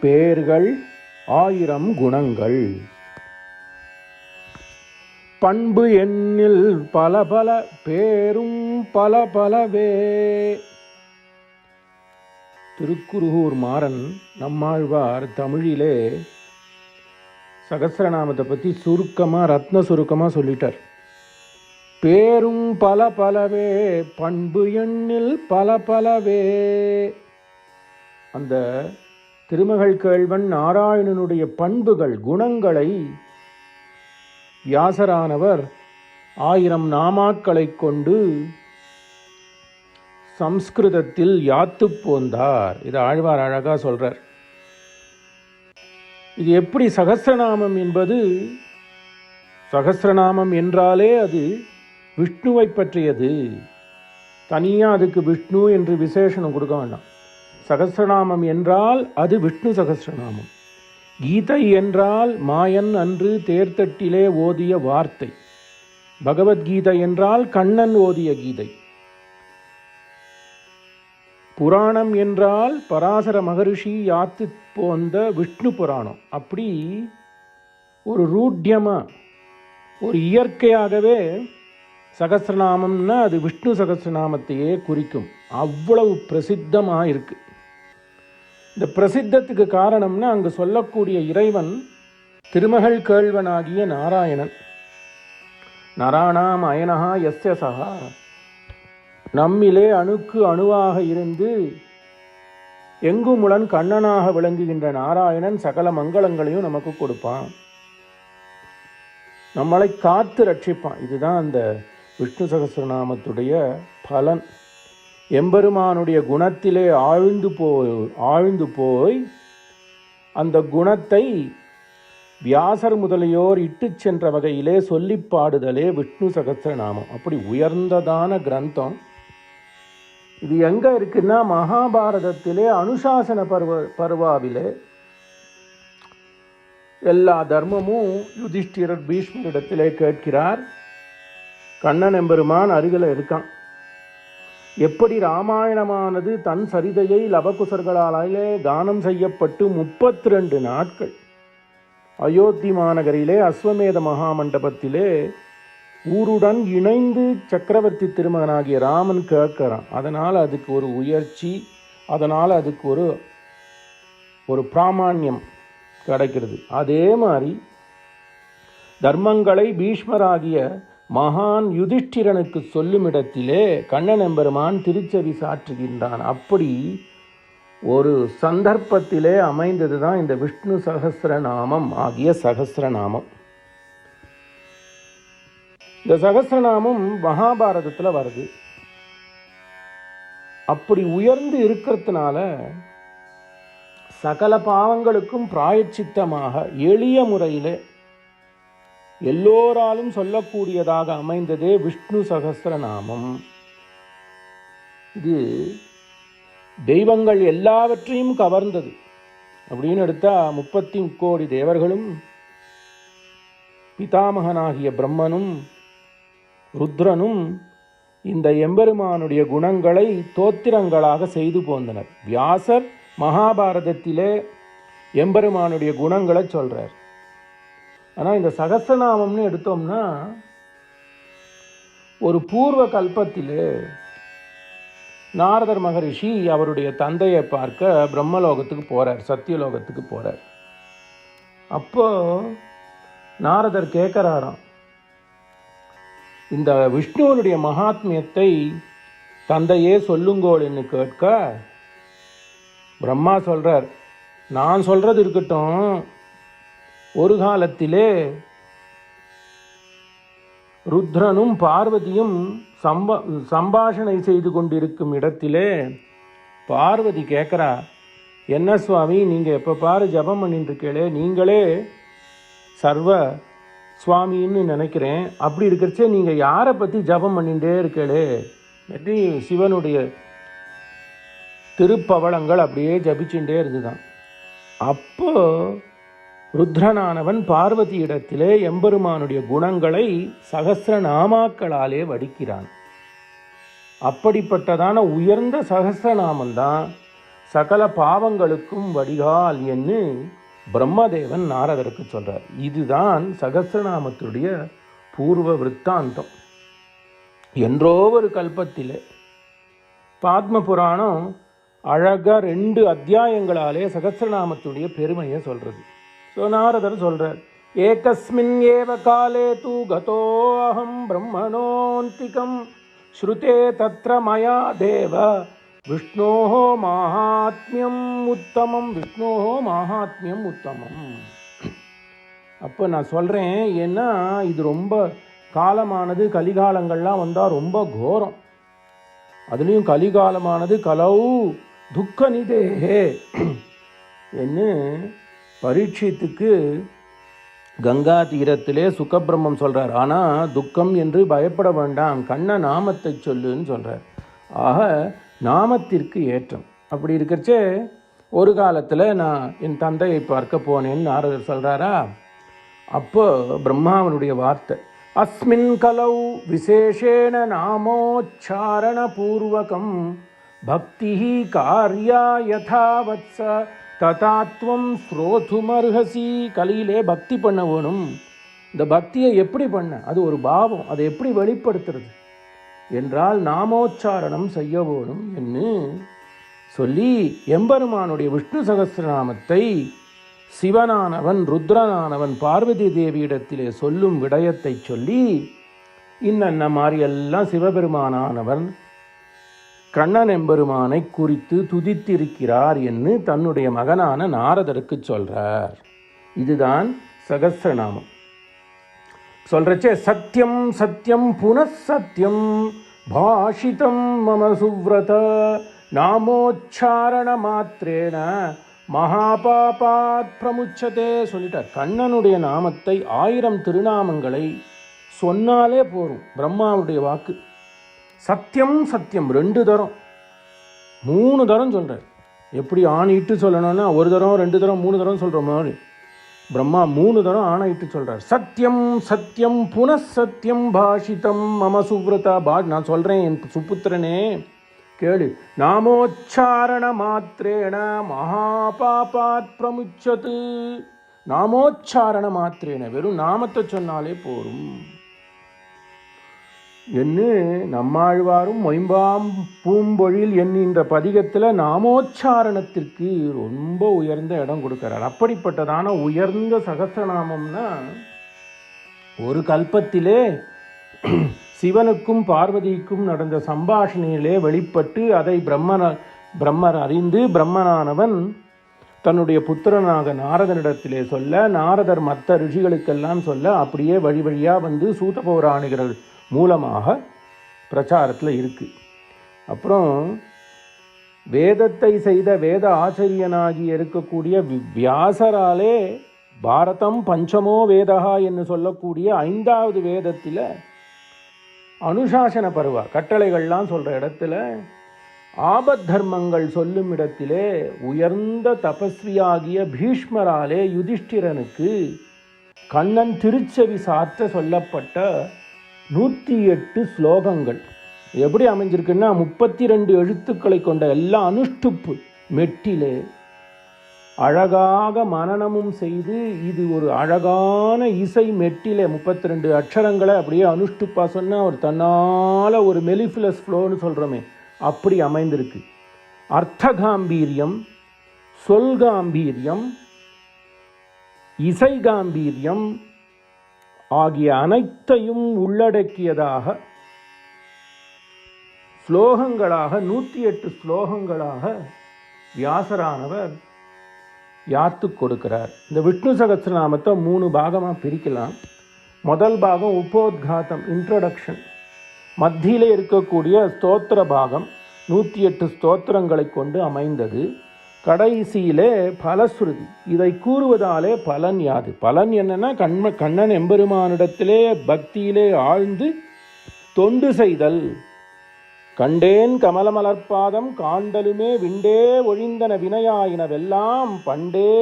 பேர்கள் 1000 குணங்கள். பண்பு எண்ணில் பல பல பேரும் பல பலவே. திருக்குருகூர் மாறன் நம்மாழ்வார் தமிழிலே சகஸ்ரநாமத்தை பற்றி ரத்ன சுருக்கமாக சொல்லிட்டார். பேரும் பல பலவே, பண்பு எண்ணில் பல பலவே. அந்த திருமகள் கேள்வன் நாராயணனுடைய பண்புகள், குணங்களை வியாசரானவர் 1000 நாமாக்களை கொண்டு சம்ஸ்கிருதத்தில் யாத்து போந்தார். இது ஆழ்வார் அழகா சொல்றார். இது எப்படி சகஸ்ரநாமம் என்பது, சகஸ்ரநாமம் என்றாலே அது விஷ்ணுவை பற்றியது. தனியாக அதுக்கு விஷ்ணு என்று விசேஷனம் கொடுக்க வேண்டாம். சகஸ்ரநாமம் என்றால் அது விஷ்ணு சகஸ்ரநாமம். கீதை என்றால் மாயன் அன்று தேர்தட்டிலே ஓதிய வார்த்தை. பகவத்கீதை என்றால் கண்ணன் ஓதிய கீதை. புராணம் என்றால் பராசர மகரிஷி யாத்து போந்த விஷ்ணு புராணம். அப்படி ஒரு ரூட்யமா, ஒரு இயற்கையாகவே சகஸ்ரநாமம்னா அது விஷ்ணு சகஸ்ரநாமத்தையே குறிக்கும். அவ்வளவு பிரசித்தமாக இருக்கு. இந்த பிரசித்தத்துக்கு காரணம்னா அங்கு சொல்லக்கூடிய இறைவன் திருமகள் கேள்வனாகிய நாராயணன். நராணாம் அயனஹா யஸ்ய சஹா. நம்மிலே அணுக்கு அணுவாக இருந்து எங்குமுடன் கண்ணனாக விளங்குகின்ற நாராயணன் சகல மங்களங்களையும் நமக்கு கொடுப்பான், நம்மளை காத்து ரட்சிப்பான். இதுதான் அந்த விஷ்ணு சகஸ்ரநாமத்துடைய பலன். எம்பெருமானுடைய குணத்திலே ஆழ்ந்து போய் அந்த குணத்தை வியாசர் முதலியோர் இட்டு சென்ற வகையிலே சொல்லி பாடுதலே விஷ்ணு சகஸ்ரநாமம். அப்படி உயர்ந்ததான கிரந்தம் இது. எங்க இருக்குன்னா மகாபாரதத்திலே அனுசாசன பர்வாவிலே எல்லா தர்மமும் யுதிஷ்டிரர் பீஷ்மரிடத்திலே கேட்கிறார். கண்ணன் எம்பெருமான் அருகில் இருக்கான். எப்படி ராமாயணமானது தன் சரிதையை லவகுசர்களாலே கானம் செய்யப்பட்டு 32 நாட்கள் அயோத்தி மாநகரிலே அஸ்வமேத மகாமண்டபத்திலே ஊருடன் இணைந்து சக்கரவர்த்தி திருமகனாகிய ராமன் கேட்கிறான். அதனால் அதுக்கு ஒரு உயர்ச்சி, அதனால் அதுக்கு ஒரு பிராமாண்யம் கிடைக்கிறது. அதே மாதிரி தர்மங்களை பீஷ்மராகிய மகான் யுதிஷ்டிரனுக்கு சொல்லும் இடத்திலே கண்ணன் எம்பெருமான் திருச்செவி சாற்றுகின்றான். அப்படி ஒரு சந்தர்ப்பத்திலே அமைந்தது தான் இந்த விஷ்ணு சகஸ்ரநாமம் ஆகிய சகஸ்ரநாமம். இந்த சகஸ்ரநாமம் மகாபாரதத்தில் வருது. அப்படி உயர்ந்து இருக்கிறதுனால சகல பாவங்களுக்கும் பிராயச்சித்தமாக எளிய முறையிலே எல்லோராலும் சொல்லக்கூடியதாக அமைந்ததே விஷ்ணு சகஸ்ரநாமம். இது தெய்வங்கள் எல்லாவற்றையும் கவர்ந்தது. அப்படின்னு எடுத்தா 30 கோடி தேவர்களும் பிதாமகனாகிய பிரம்மனும் ருத்ரனும் இந்த எம்பெருமானுடைய குணங்களை தோத்திரங்களாக செய்து போந்தனர். வியாசர் மகாபாரதத்திலே எம்பெருமானுடைய குணங்களை சொல்றார். ஆனால் இந்த சகஸ்ரநாமம்னு எடுத்தோம்னா ஒரு பூர்வ கல்பத்திலே நாரதர் மகரிஷி அவருடைய தந்தையை பார்க்க பிரம்மலோகத்துக்கு போகிறார், சத்தியலோகத்துக்கு போகிறார். அப்போ நாரதர் கேட்குறாராம், இந்த விஷ்ணுவனுடைய மகாத்மியத்தை தந்தையே சொல்லுங்கோள் என்று கேட்க பிரம்மா சொல்கிறார், நான் சொல்கிறது இருக்கட்டும், ஒரு காலத்திலே ருத்ரனும் பார்வதியும் சம்பாஷணை செய்து கொண்டிருக்கும் இடத்திலே பார்வதி கேட்குறா, என்ன சுவாமி நீங்கள் எப்போ பாரு ஜபம் பண்ணிட்டு இருக்கீங்களே, நீங்களே சர்வ சுவாமின்னு நினைக்கிறேன், அப்படி இருக்கிறச்சே நீங்கள் யாரை பற்றி ஜபம் பண்ணிகிட்டே இருக்கீங்களே, எப்படி சிவனுடைய திருப்பவளங்கள் அப்படியே ஜபிச்சுட்டே இருந்துதான். அப்போ ருத்ரனானவன் பார்வதி இடத்திலே எம்பெருமானுடைய குணங்களை சகஸ்ரநாமாக்களாலே வடிக்கிறான். அப்படிப்பட்டதான உயர்ந்த சகஸ்ரநாமந்தான் சகல பாவங்களுக்கும் வடிகால் என்று பிரம்மதேவன் நாரதருக்கு சொல்றார். இதுதான் சகஸ்ரநாமத்துடைய பூர்வ விற்த்தாந்தம். என்றோ ஒரு கல்பத்திலே பாத்ம புராணம் அழகா 2 அத்தியாயங்களாலே சகஸ்ரநாமத்துடைய பெருமையை சொல்றது. ஸோ நாரதர் சொல்றார், ஏகஸ்மின் ஏவ காலே தூ கதோ அஹம் பிரம்மணோந்திகம் ஸ்ருதே தத்ர மயா தேவ விஷ்ணோஹோ மாஹாத்மியம் உத்தமம். விஷ்ணோஹோ மாஹாத்மியம் உத்தமம். அப்போ நான் சொல்கிறேன், ஏன்னா இது ரொம்ப காலமானது, கலிகாலங்கள்லாம் வந்தால் ரொம்ப கோரம். அதுலேயும் கலிகாலமானது கலவு துக்க நிதேகே என்று பரீட்சித்துக்கு கங்கா தீரத்திலே சுகபிரம்மம் சொல்கிறார். ஆனால் துக்கம் என்று பயப்பட வேண்டாம், கண்ண நாமத்தை சொல்லுன்னு சொல்கிறார். ஆக நாமத்திற்கு ஏற்றம். அப்படி இருக்கிறச்சே ஒரு காலத்தில் நான் என் தந்தையை பார்க்க போனேன்னு நாரதர் சொல்கிறாரா. அப்போ பிரம்மாவனுடைய வார்த்தை, அஸ்மின் கலௌ விசேஷேண நாமோச்சாரண பூர்வகம் பக்தி காரியா யதா வத்ச ததாத்வம் ஸ்ரோதுமர்ஹசி. கலியிலே பக்தி பண்ண வேணும். இந்த பக்தியை எப்படி பண்ண, அது ஒரு பாவம், அதை எப்படி வெளிப்படுத்துறது என்றால் நாமோச்சாரணம் செய்ய வேணும் என்று சொல்லி எம்பெருமானுடைய விஷ்ணு சகஸ்ரநாமத்தை சிவனானவன் ருத்ரனானவன் பார்வதி தேவியிடத்திலே சொல்லும் விடயத்தை சொல்லி இன்ன மாதிரியெல்லாம் சிவபெருமானானவன் கண்ணன் எம்பெருமானை குறித்து துதித்திருக்கிறார் என்று தன்னுடைய மகனான நாரதருக்கு சொல்றார். இதுதான் சகஸ்ரநாமம். சொல்றச்சே, சத்யம் சத்யம் புனഃசத்யம் பாஷிதம் மம சுவ்ரத நாமோச்சாரண மாத்திரேன மகாபாபாத் பிரமுச்சதே சொல்லிட்டார். கண்ணனுடைய நாமத்தை 1000 திருநாமங்களை சொன்னாலே போரும். பிரம்மாவுடைய வாக்கு. சத்தியம் சத்தியம் 2 தரம் 3 தரம் சொல்கிறார். எப்படி ஆணையிட்டு சொல்லணும்னா 1 தரம் 2 தரம் 3 தரம் சொல்கிற மாதிரி பிரம்மா 3 தரம் ஆணையிட்டு சொல்கிறார். சத்தியம் சத்தியம் புனഃசத்தியம் பாஷிதம் மம சுவ்ரதா. நான் சொல்கிறேன் என் சுப்புத்திரனே கேளு. நாமோச்சாரண மாத்திரேன மகாபாபாத் பிரமுச்சது. நாமோச்சாரண மாத்திரேன, வெறும் நாமத்தை சொன்னாலே போரும் என்று நம்மாழ்வாரும் மொயம்பாம் பூம்பொழில் என்கின்ற பதிகத்தில் நாமோச்சாரணத்திற்கு ரொம்ப உயர்ந்த இடம் கொடுக்கிறார். அப்படிப்பட்டதான உயர்ந்த சகஸ்ரநாமம்னா ஒரு கல்பத்திலே சிவனுக்கும் பார்வதிக்கும் நடந்த சம்பாஷணையிலே வெளிப்பட்டு அதை பிரம்மர் அறிந்து பிரம்மனானவன் தன்னுடைய புத்திரனாக நாரதனிடத்திலே சொல்ல, நாரதர் மற்ற ரிஷிகளுக்கெல்லாம் சொல்ல, அப்படியே வழி வழியாக வந்து சூத பௌராணிகர்கள் மூலமாக பிரச்சாரத்தில் இருக்குது. அப்புறம் வேதத்தை செய்த வேத ஆச்சரியனாகி இருக்கக்கூடிய வியாசராலே பாரதம் பஞ்சமோ வேதா என்று சொல்லக்கூடிய 5வது வேதத்தில் அனுசாசன பருவா கட்டளைகள்லாம் சொல்கிற இடத்துல ஆபத் தர்மங்கள் சொல்லும் இடத்திலே உயர்ந்த தபஸ்வியாகிய பீஷ்மராலே யுதிஷ்டிரனுக்கு கண்ணன் திருச்செவி சாற்ற சொல்லப்பட்ட 108 ஸ்லோகங்கள் எப்படி அமைஞ்சிருக்குன்னா 32 எழுத்துக்களை கொண்ட எல்லா அனுஷ்டுப்பு மெட்டிலே அழகாக மனனமும் செய்து, இது ஒரு அழகான இசை மெட்டிலே 32 அக்ஷரங்களை அப்படியே அனுஷ்டுப்பா சொன்னால் ஒரு தன்னால் ஒரு மெலிஃபுலஸ் ஃப்ளோன்னு சொல்கிறோமே அப்படி அமைந்திருக்கு. அர்த்த காம்பீரியம், சொல் காம்பீரியம், இசை காம்பீரியம் ஆகிய அனைத்தையும் உள்ளடக்கியதாக ஸ்லோகங்களாக 108 ஸ்லோகங்களாக வியாசரானவர் யாத்து கொடுக்கிறார். இந்த விஷ்ணு சகஸ்ரநாமத்தை 3 பாகமாக பிரிக்கலாம். முதல் பாகம் உபோத்காதம், இன்ட்ரடக்ஷன். மத்தியிலே இருக்கக்கூடிய ஸ்தோத்திர பாகம் 108 ஸ்தோத்திரங்களை கொண்டு அமைந்தது. கடைசியிலே பலஸ்ருதி. இதை கூறுவதாலே பலன் யாது? பலன் என்னன்னா கண்ணன் எம்பெருமானிடத்திலே பக்தியிலே ஆழ்ந்து தொண்டு செய்தல். கண்டேன் கமலமலர்பாதம் காண்டலுமே விண்டே ஒழிந்தன வினையாயினவெல்லாம் பண்டே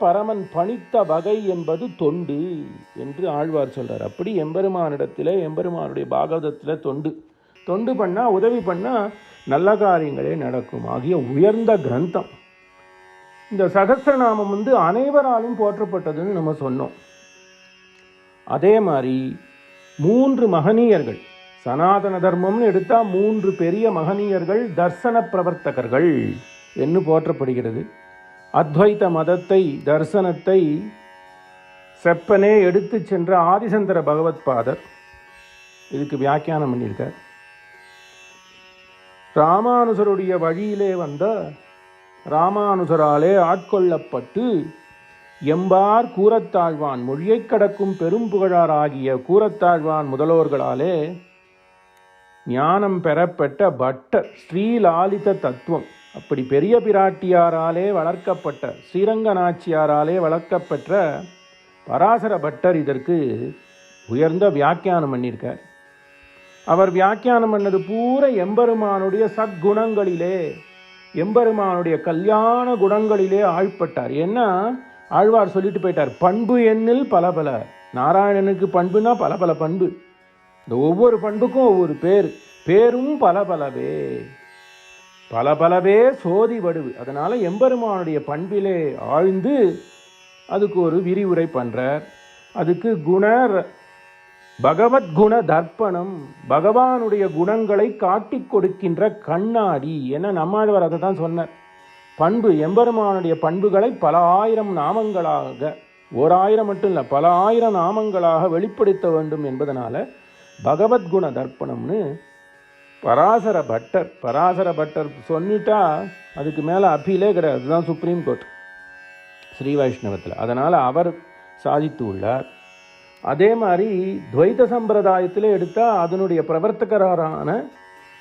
பரமன் பணித்த வகை என்பது தொண்டு என்று ஆழ்வார் சொல்றார். அப்படி எம்பெருமானிடத்திலே எம்பெருமானுடைய பாகவதத்தில் தொண்டு பண்ணால் உதவி பண்ணால் நல்ல காரியங்களே நடக்கும் ஆகிய உயர்ந்த கிரந்தம். இந்த சகஸ்ரநாமம் அனைவராலும் போற்றப்பட்டதுன்னு நம்ம சொன்னோம். அதே மாதிரி 3 மகனீயர்கள், சனாதன தர்மம்னு எடுத்தால் 3 பெரிய மகனீயர்கள் தர்சன பிரவர்த்தகர்கள் என்று போற்றப்படுகிறது. அத்வைத மதத்தை, தர்சனத்தை செப்பனே எடுத்து சென்ற ஆதிசங்கர பகவத் பாதர் இதுக்கு வியாக்கியானம் பண்ணியிருக்கார். ராமானுஜருடைய வழியிலே வந்த, ராமானுஜராலே ஆட்கொள்ளப்பட்டு எம்பார் கூரத்தாழ்வான், மொழியை கடக்கும் பெரும் புகழாராகிய கூரத்தாழ்வான் முதல்வர்களாலே ஞானம் பெறப்பட்ட பட்டர் ஸ்ரீலாலித தத்துவம், அப்படி பெரிய பிராட்டியாராலே வளர்க்கப்பட்ட, ஸ்ரீரங்கநாச்சியாராலே வளர்க்கப்பெற்ற பராசர பட்டர் இதற்கு உயர்ந்த வியாக்கியானம் பண்ணியிருக்கார். அவர் வியாக்கியானம் பண்ணது பூரா எம்பெருமானுடைய சத்குணங்களிலே, எம்பெருமானுடைய கல்யாண குணங்களிலே ஆழ்பட்டார். ஏன்னா ஆழ்வார் சொல்லிட்டு போயிட்டார், பண்பு எண்ணில் பல பல. நாராயணனுக்கு பண்புனா பல பல பண்பு, இந்த ஒவ்வொரு பண்புக்கும் ஒவ்வொரு பேர், பேரும் பல பலவே, பல பலவே சோதி வடுவு. அதனால் எம்பெருமானுடைய பண்பிலே ஆழ்ந்து அதுக்கு ஒரு விரிவுரை பண்ணுறார். அதுக்கு பகவத்குண தர்ப்பணம், பகவானுடைய குணங்களை காட்டி கொடுக்கின்ற கண்ணாடி. ஏன்னா நம்மாழ்வார் அதை தான் சொன்னார், பண்பு எம்பெருமானுடைய பண்புகளை பல ஆயிரம் நாமங்களாக, 1000 மட்டும் இல்லை, பல ஆயிரம் நாமங்களாக வெளிப்படுத்த வேண்டும் என்பதனால பகவத்குண தர்ப்பணம்னு பராசர பட்டர் சொல்லிட்டா அதுக்கு மேலே அப்பீலே கிடையாது. அதுதான் சுப்ரீம் கோர்ட் ஸ்ரீ வைஷ்ணவத்தில். அதனால் அவர் சாதித்து உள்ளார். அதே மாதிரி துவைத சம்பிரதாயத்தில் எடுத்தால் அதனுடைய பிரவர்த்தகரான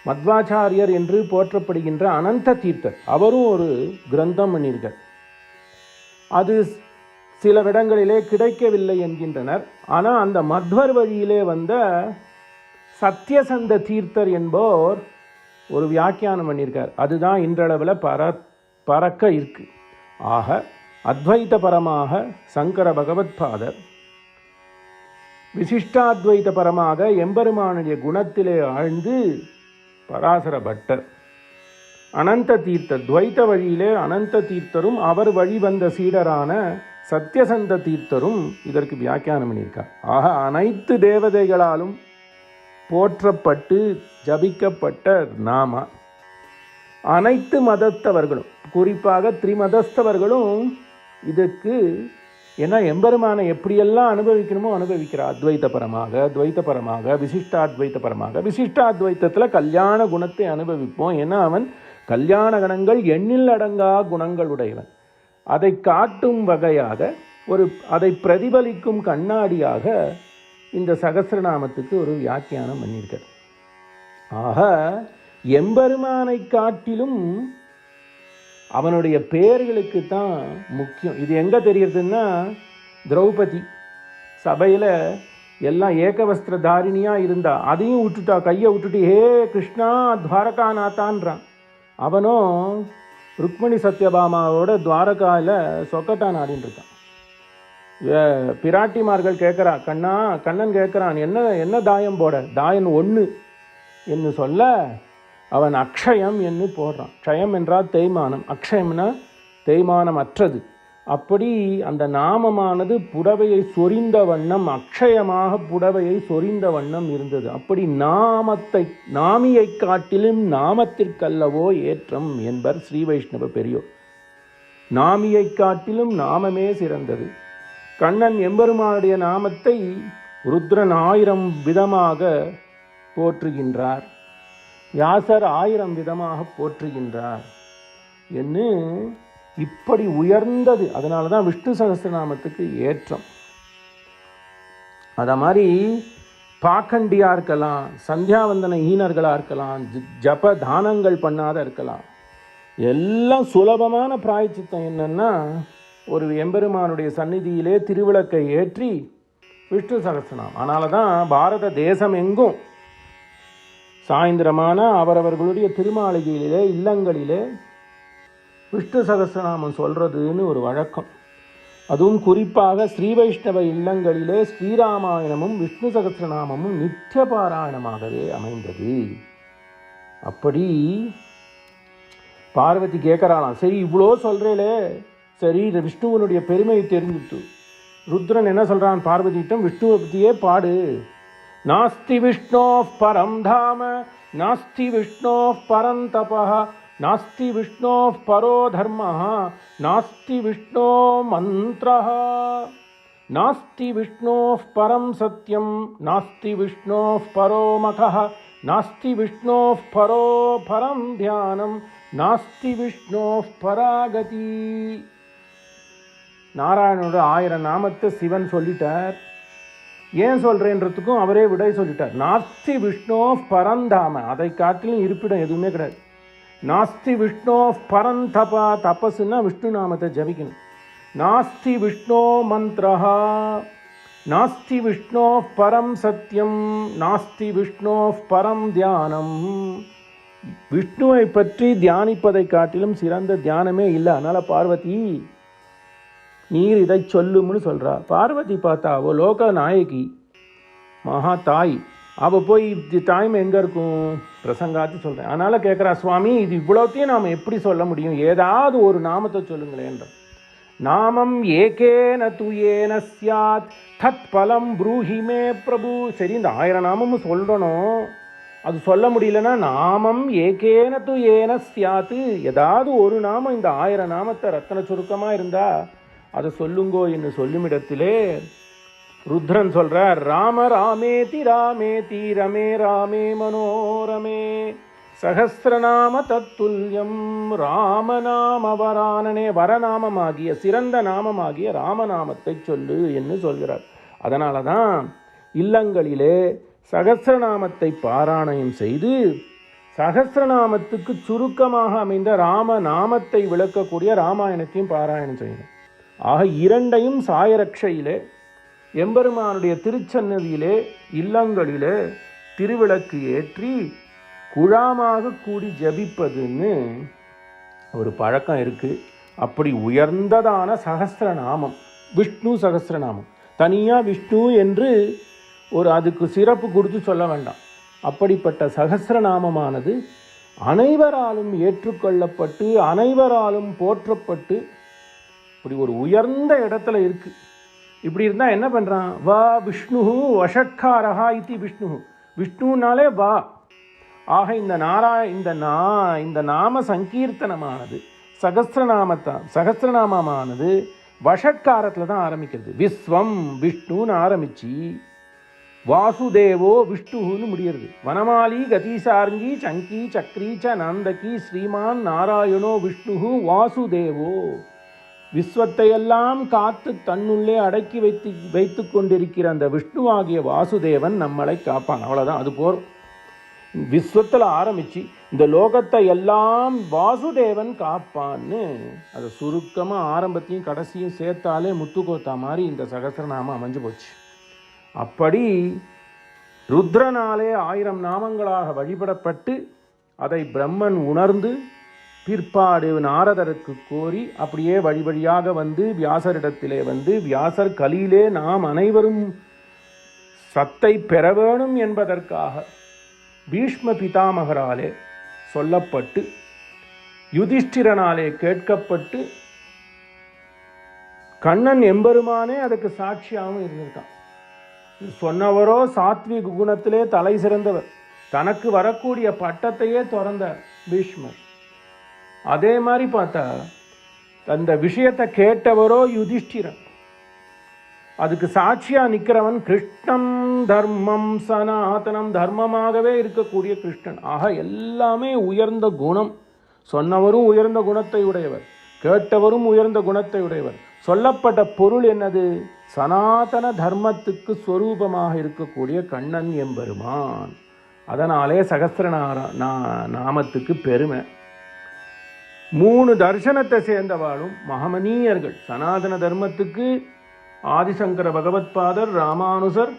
மத்வாச்சாரியர் என்று போற்றப்படுகின்ற அனந்த தீர்த்தர், அவரும் ஒரு கிரந்தம் பண்ணியிருக்கார். அது சில இடங்களிலே கிடைக்கவில்லை என்கின்றனர். ஆனால் அந்த மத்வர் வழியிலே வந்த சத்யசந்த தீர்த்தர் என்போர் ஒரு வியாக்கியானம் பண்ணியிருக்கார். அதுதான் இன்றளவில் பறக்க இருக்கு. ஆக அத்வைத பரமாக சங்கர பகவத்பாதர், விசிஷ்டாத்வைத பரமாக எம்பெருமானுடைய குணத்திலே ஆழ்ந்து பராசர பட்டர், அனந்த தீர்த்தர் துவைத்த வழியிலே அனந்த தீர்த்தரும் அவர் வழி வந்த சீடரான சத்யசந்த தீர்த்தரும் இதற்கு வியாக்கியானம் பண்ணியிருக்கார். ஆக அனைத்து தேவதைகளாலும் போற்றப்பட்டு ஜபிக்கப்பட்ட நாம, அனைத்து மதத்தவர்களும் குறிப்பாக திரிமதஸ்தவர்களும் இதுக்கு, ஏன்னா எம்பெருமானை எப்படியெல்லாம் அனுபவிக்கணுமோ அனுபவிக்கிறார். அத்வைத்தபரமாக, துவைத்தபரமாக, விசிஷ்டாத்வைத்தபரமாக. விசிஷ்டாத்வைத்தத்தில் கல்யாண குணத்தை அனுபவிப்போம். ஏன்னா அவன் கல்யாண கணங்கள் எண்ணில் அடங்கா குணங்கள் உடையவன். அதை காட்டும் வகையாக, அதை பிரதிபலிக்கும் கண்ணாடியாக இந்த சகஸ்ரநாமத்துக்கு ஒரு வியாக்கியானம் பண்ணியிருக்கார். ஆக எம்பெருமானை காட்டிலும் அவனுடைய பெயர்களுக்கு தான் முக்கியம். இது எங்கே தெரியுதுன்னா, திரௌபதி சபையில் எல்லாம் ஏகவஸ்திர தாரிணியாக இருந்தா, அதையும் விட்டுட்டா, கையை விட்டுட்டு ஹே கிருஷ்ணா துவாரகாநாத்தான்றான். அவனும் ருக்மணி சத்யபாமாவோட துவாரகாவில் சொக்கட்டான் ஆடின்னு இருக்கான். பிராட்டிமார்கள் கேட்குறா, கண்ணன் கேட்குறான், என்ன தாயம் போட, தாயன் 1 என்று சொல்ல அவன் அக்ஷயம் என்று போடுறான். க்ஷயம் என்றால் தேய்மானம், அக்ஷயம்னா தேய்மானம் அற்றது. அப்படி அந்த நாமமானது புடவையை சொரிந்த வண்ணம், அக்ஷயமாக புடவையை சொரிந்த வண்ணம் இருந்தது. அப்படி நாமியை காட்டிலும் நாமத்திற்கல்லவோ ஏற்றம் என்பர் ஸ்ரீ வைஷ்ணவ பெரியோர். நாமியை காட்டிலும் நாமமே சிறந்தது. கண்ணன் எம்பெருமானுடைய நாமத்தை ருத்ரன் 1000 விதமாக போற்றுகின்றார், வியாசர் 1000 விதமாக போற்றுகின்றார் என்று இப்படி உயர்ந்தது. அதனால தான் விஷ்ணு சகஸ்ரநாமத்துக்கு ஏற்றம். அத மாதிரி பாக்கண்டியாக இருக்கலாம், சந்தியாவந்தன ஈனர்களாக இருக்கலாம், ஜப தானங்கள் பண்ணாத இருக்கலாம். எல்லாம் சுலபமான பிராயச்சித்தம் என்னன்னா, ஒரு எம்பெருமானுடைய சந்நிதியிலே திருவிளக்கை ஏற்றி விஷ்ணு சகஸ்ரநாமம். அதனால தான் பாரத தேசம் எங்கும் சாயந்திரமான அவரவர்களுடைய திருமாளிகையிலே இல்லங்களிலே விஷ்ணு சகஸ்ரநாமம் சொல்கிறதுன்னு ஒரு வழக்கம். அதுவும் குறிப்பாக ஸ்ரீ வைஷ்ணவ இல்லங்களிலே ஸ்ரீராமாயணமும் விஷ்ணு சகஸ்ரநாமமும் நித்திய பாராயணமாகவே அமைந்தது அப்படி பார்வதி கேட்குறாளாம், சரி இவ்வளோ சொல்கிறேலே, சரி விஷ்ணுவனுடைய பெருமையை தெரிஞ்சுட்டு ருத்ரன் என்ன சொல்கிறான் பார்வதியிட்டம், விஷ்ணுவை பற்றியே பாடு. நாஸ்தி விஷ்ணோ பரம் தாம நாஸ்தி விஷ்ணோ பரம் தபः நாஸ்தி விஷ்ணோ பரோ தர்மः நாஸ்தி விஷ்ணோ மந்திரः நாஸ்தி விஷ்ணோ பரம் சத்யம் நாஸ்தி விஷ்ணோ பரோ மகः நாஸ்தி விஷ்ணோ பரோ பரம் தியானம் நாஸ்தி விஷ்ணோ பராகதி. நாராயணனோட 1000 நாமத்தை சிவன் சொல்லிட்டார். ஏன் சொல்கிறேன்றதுக்கும் அவரே விடை சொல்லிட்டார். நாஸ்தி விஷ்ணோ பரந்தாம, அதை காட்டிலும் இருப்பிடம் எதுவுமே கிடையாது. நாஸ்தி விஷ்ணோ பரந்தபா, தபசுன்னா விஷ்ணு நாமத்தை ஜபிக்கணும். நாஸ்தி விஷ்ணோ மந்திரஹா நாஸ்தி விஷ்ணோ பரம் சத்யம் நாஸ்தி விஷ்ணோ பரம் தியானம். விஷ்ணுவை பற்றி தியானிப்பதை காட்டிலும் சிறந்த தியானமே இல்லை. அதனால் பார்வதி நீர் இதை சொல்லும்னு சொல்கிறா. பார்வதி பார்த்தா அவள் லோக நாயகி, மகா தாய். அவள் போய் இது டைம் எங்கே இருக்கும் பிரசங்காத்து சொல்கிறேன். அதனால் கேட்குறா, சுவாமி இது இவ்வளோத்தையும் நாம் எப்படி சொல்ல முடியும், ஏதாவது ஒரு நாமத்தை சொல்லுங்களேன்ற. நாமம் ஏகேன துயேன ஸ்யாத் தத் பலம் ப்ரூஹிமே பிரபு. சரி, இந்த 1000 நாமமும் சொல்லணும், அது சொல்ல முடியலன்னா நாமம் ஏகேன துயேன ஸ்யாத்து, ஏதாவது ஒரு நாமம் இந்த 1000 நாமத்தை ரத்தன சுருக்கமாக இருந்தால் அதை சொல்லுங்கோ என்று சொல்லுமிடத்திலே ருத்ரன் சொல்கிறார், ராம ராமேதி ராமேதி ரமே ராமே மனோரமே சகஸ்ரநாம தத்துல்யம் ராமநாம வரானனே. வரநாமமாகிய சிறந்த நாமமாகிய ராமநாமத்தை சொல்லு என்று சொல்கிறார். அதனால தான் இல்லங்களிலே சகஸ்ரநாமத்தை பாராயணம் செய்து சகஸ்ரநாமத்துக்கு சுருக்கமாக அமைந்த ராமநாமத்தை விளக்கக்கூடிய ராமாயணத்தையும் பாராயணம் செய்யணும். ஆக இரண்டையும் சாயரட்சையிலே எம்பெருமானுடைய திருச்சன்னதியிலே இல்லங்களிலே திருவிளக்கு ஏற்றி குழாமாக கூடி ஜபிப்பதுன்னு ஒரு பழக்கம் இருக்குது. அப்படி உயர்ந்ததான சகஸ்ரநாமம் விஷ்ணு சகஸ்ரநாமம், தனியாக விஷ்ணு என்று ஒரு அதுக்கு சிறப்பு கொடுத்து சொல்ல வேண்டாம். அப்படிப்பட்ட சகஸ்ரநாமமானது அனைவராலும் ஏற்றுக்கொள்ளப்பட்டு அனைவராலும் போற்றப்பட்டு இப்படி ஒரு உயர்ந்த இடத்துல இருக்குது. இப்படி இருந்தால் என்ன பண்ணுறான், வா விஷ்ணு வஷட்காரஹா இது விஷ்ணு, விஷ்ணுனாலே வா. ஆக இந்த நாம சங்கீர்த்தனமானது சகஸ்ரநாமமானது வஷட்காரத்தில் தான் ஆரம்பிக்கிறது. விஸ்வம் விஷ்ணுன்னு ஆரம்பித்து வாசுதேவோ விஷ்ணுன்னு முடிகிறது. வனமாலி கதிசார்ங்கி சங்கி சக்ரி ச நந்தகி ஸ்ரீமான் நாராயணோ விஷ்ணு வாசுதேவோ. விஸ்வத்தையெல்லாம் காத்து தன்னுள்ளே அடக்கி வைத்து கொண்டிருக்கிற அந்த விஷ்ணுவாகிய வாசுதேவன் நம்மளை காப்பான். அவ்வளோதான், அது போர். விஸ்வத்தில் ஆரம்பித்து இந்த லோகத்தை எல்லாம் வாசுதேவன் காப்பான்னு அதை சுருக்கமாக ஆரம்பத்தையும் கடைசியும் சேர்த்தாலே முத்துக்கோத்தா மாதிரி இந்த சகஸ்ரநாமம் அமைஞ்சு போச்சு. அப்படி ருத்ரனாலே 1000 நாமங்களாக வழிபடப்பட்டு அதை பிரம்மன் உணர்ந்து பிற்பாடு நாரதருக்கு கோரி அப்படியே வழியாக வந்து வியாசரிடத்திலே வந்து வியாசர் கலியிலே நாம் அனைவரும் சத்தை பெற வேணும் என்பதற்காக பீஷ்ம பிதாமகராலே சொல்லப்பட்டு யுதிஷ்டிரனாலே கேட்கப்பட்டு கண்ணன் எம்பெருமானே அதுக்கு சாட்சியாகவும் இருந்திருக்கான். சொன்னவரோ சாத்விக குணத்திலே தலை சிறந்தவர், தனக்கு வரக்கூடிய பட்டத்தையே திறந்தார் பீஷ்மர். அதே மாதிரி பார்த்தா அந்த விஷயத்தை கேட்டவரோ யுதிஷ்டிரன், அதுக்கு சாட்சியா நிற்கிறவன் கிருஷ்ணம் தர்மம் சனாதனம், தர்மமாகவே இருக்கக்கூடிய கிருஷ்ணன். ஆக எல்லாமே உயர்ந்த குணம். சொன்னவரும் உயர்ந்த குணத்தை உடையவர், கேட்டவரும் உயர்ந்த குணத்தை உடையவர். சொல்லப்பட்ட பொருள் என்னது, சனாதன தர்மத்துக்கு ஸ்வரூபமாக இருக்கக்கூடிய கண்ணன் எம்பெருமான். அதனாலே நாமத்துக்கு பெருமை. 3 தர்சனத்தை சேர்ந்தவாளும் மகமனீயர்கள். சனாதன தர்மத்துக்கு ஆதிசங்கர பகவத்பாதர், ராமானுசர்,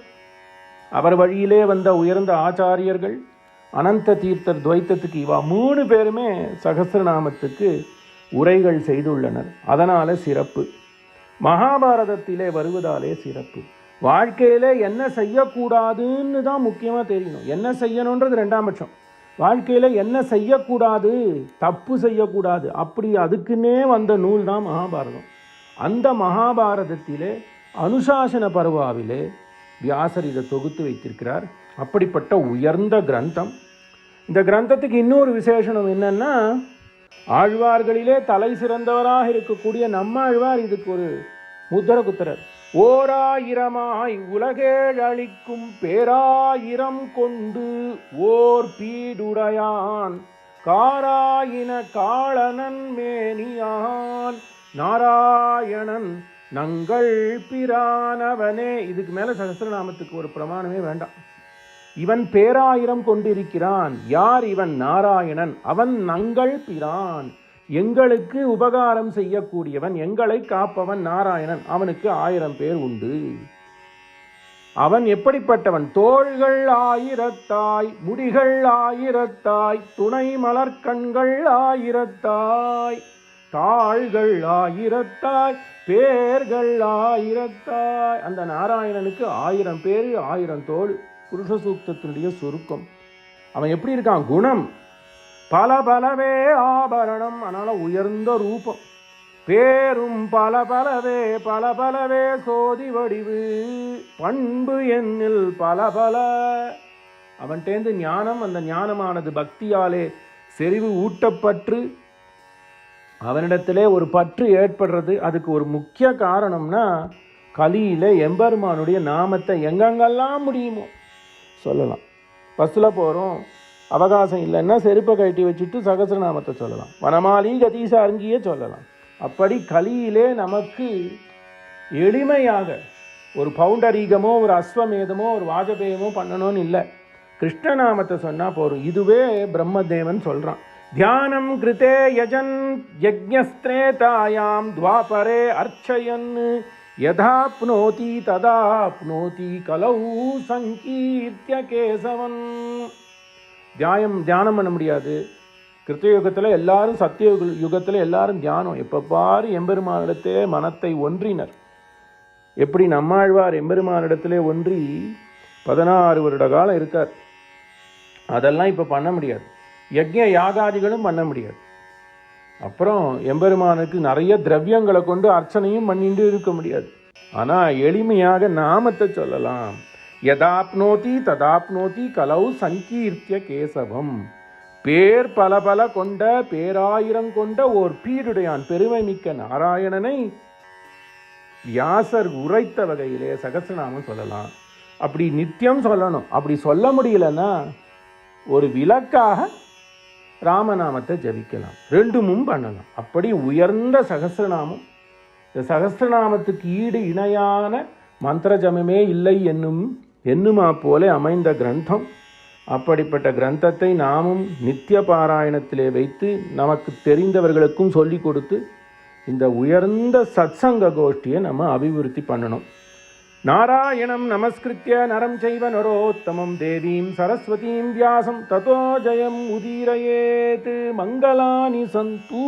அவர் வழியிலே வந்த உயர்ந்த ஆச்சாரியர்கள், அனந்த தீர்த்தர் துவைத்தத்துக்கு இவா 3 பேருமே சகஸ்ரநாமத்துக்கு உரைகள் செய்துள்ளனர். அதனால சிறப்பு. மகாபாரதத்திலே வருவதாலே சிறப்பு. வாழ்க்கையிலே என்ன செய்யக்கூடாதுன்னு தான் முக்கியமாக தெரியணும். என்ன செய்யணுன்றது 2ஆம் பட்சம். வாழ்க்கையில் என்ன செய்யக்கூடாது, தப்பு செய்யக்கூடாது, அப்படி அதுக்குன்னே வந்த நூல் தான் மகாபாரதம். அந்த மகாபாரதத்திலே அனுசாசன பருவாவிலே வியாசர் இதை தொகுத்து வைத்திருக்கிறார். அப்படிப்பட்ட உயர்ந்த கிரந்தம். இந்த கிரந்தத்துக்கு இன்னொரு விசேஷனம் என்னன்னா, ஆழ்வார்களிலே தலை சிறந்தவராக இருக்கக்கூடிய நம்மாழ்வார் இதுக்கு ஒரு முத்திர குத்திரர். ஓராயிரமாய் உலகேழளிக்கும் பேராயிரம் கொண்டு ஓர் பீடுடையான் காராயின காளனன் மேனியான் நாராயணன் நங்கள் பிரானவனே. இதுக்கு மேல சகஸ்ரநாமத்துக்கு ஒரு பிரமாணமே வேண்டாம். இவன் பேராயிரம் கொண்டிருக்கிறான். யார் இவன்? நாராயணன். அவன் நங்கள் பிரான், எங்களுக்கு உபகாரம் செய்யக்கூடியவன், எங்களை காப்பவன் நாராயணன். அவனுக்கு 1000 பேர் உண்டு. அவன் எப்படிப்பட்டவன்? தோள்கள் 1000தாய், முடிகள் 1000தாய், துணை மலர்கண்கள் 1000தாய், தாள்கள் 1000தாய், பேர்கள் 1000தாய். அந்த நாராயணனுக்கு 1000 பேர், 1000 தோள். புருஷ சூக்தத்தினுடைய சுருக்கம். அவன் எப்படி இருக்கான்? குணம் பல பலவே ஆபரணம், அதனால உயர்ந்த ரூபம். பேரும் பல பலவே பல பலவே சோதி வடிவு, பண்பு எண்ணில் பல பல. அவன்கிட்டேந்து ஞானம், அந்த ஞானமானது பக்தியாலே செறிவு ஊட்டப்பட்டு அவனிடத்திலே ஒரு பற்று ஏற்படுறது. அதுக்கு ஒரு முக்கிய காரணம்னா, கலியில எம்பெருமானுடைய நாமத்தை எங்கெங்கெல்லாம் முடியுமோ சொல்லலாம். பஸ்ஸில் போகிறோம், அவகாசம் இல்லைன்னா செருப்பை கட்டி வச்சுட்டு சகஸ்ரநாமத்தை சொல்லலாம். வனமாலி கதீசாரங்கியே சொல்லலாம். அப்படி கலியிலே நமக்கு எளிமையாக ஒரு பவுண்டரீகமோ ஒரு அஸ்வமேதமோ ஒரு வாஜபேயமோ பண்ணணும்னு இல்லை. கிருஷ்ணநாமத்தை சொன்னால் போதும். இதுவே பிரம்மதேவன் சொல்கிறான். தியானம் கிருதே யஜன் யஜ்ஞஸ்த்ரேதாயாம் துவாபரே அர்ச்சயன் யதாப்னோதி ததாப்னோதி கலௌ சங்கீர்த்திய கேசவன். தியானம் பண்ண முடியாது. கிருத்தயுகத்தில் எல்லாரும், சத்திய யுகத்தில் எல்லாரும் தியானம். எப்போ பாரு எம்பெருமானிடத்தே மனத்தை ஒன்றினர். எப்படி நம்மாழ்வார் எம்பெருமானிடத்திலே ஒன்றி 16 வருட காலம் இருக்கார். அதெல்லாம் இப்போ பண்ண முடியாது. யஜ்ஞ யாகாதிகளும் பண்ண முடியாது. அப்புறம் எம்பெருமானுக்கு நிறைய திரவியங்களை கொண்டு அர்ச்சனையும் பண்ணிட்டு இருக்க முடியாது. ஆனால் எளிமையாக நாமத்தை சொல்லலாம். யதாப்னோதி ததாப்னோதி கலௌ சங்கீர்த்திய கேசவம். பேர் பல பல கொண்ட, பேராயிரம் கொண்ட ஓர் பீடுடையான், பெருமை மிக்க நாராயணனை வியாசர் உரைத்த வகையிலே சகஸ்ரநாமம் சொல்லலாம். அப்படி நித்தியம் சொல்லணும். அப்படி சொல்ல முடியலன்னா ஒரு விலக்காக ராமநாமத்தை ஜபிக்கலாம். ரெண்டுமும் பண்ணலாம். அப்படி உயர்ந்த சகஸ்ரநாமம். இந்த சகஸ்ரநாமத்துக்கு ஈடு இணையான மந்திர ஜபமே இல்லை என்னுமா போல அமைந்த கிரந்தம். அப்படிப்பட்ட கிரந்தத்தை நாமும் நித்திய பாராயணத்திலே வைத்து நமக்கு தெரிந்தவர்களுக்கும் சொல்லி கொடுத்து இந்த உயர்ந்த சத்சங்க கோஷ்டியை நம்ம அபிவிருத்தி பண்ணணும். நாராயணம் நமஸ்கிருத்ய நரம் செய்வ நரோத்தமம் தேவீம் சரஸ்வதீம் வியாசம் ததோ ஜயம் உதீரயேத். மங்களானி சந்து.